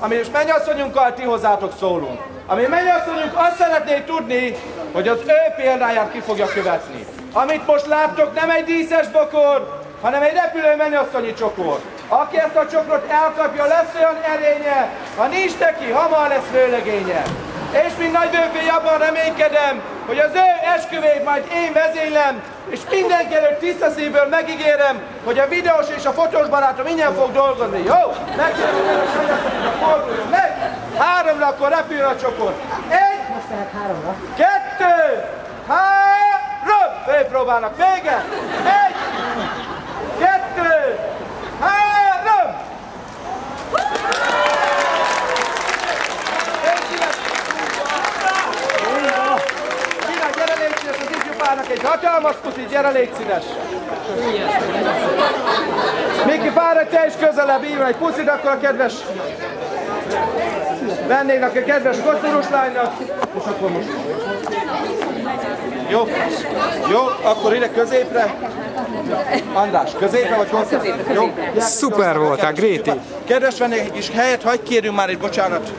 ami és mennyasszonyunkkal ti hozzátok szólunk. Ami mennyasszonyunk azt szeretné tudni, hogy az ő példáját ki fogja követni. Amit most láttok, nem egy díszes bokor, hanem egy repülő mennyasszonyi csokor. Aki ezt a csokrot elkapja, lesz olyan erénye, ha nincs neki, hamar lesz vőlegénye. És mint nagyvőfély abban reménykedem, hogy az ő esküvét majd én vezénylem, és mindenki előtt tiszta szívből megígérem, hogy a videós és a fotós barátom ingyen fog dolgozni. Jó? Megkérem, hogy forduljon meg. 3-ra, akkor repül a csokor. 1, most tehát 3-ra. 2, 3, fölpróbálnak. Vége. 1, 2, 3. Gyere, légy szíves, az ifjú párnak egy hatalmas puszi, gyere, légy szíves! Miki, fáradj te is közelebb, így van, egy puszit, akkor a kedves vendégnek, a kedves koszorús lánynak, és akkor most. Jó, jó, akkor ide középre. András, középre vagy hozzá? Középre. Jó. Szuper voltál, Gréti! Kedves vendégek, egy kis helyet hagyj kérünk már egy bocsánat.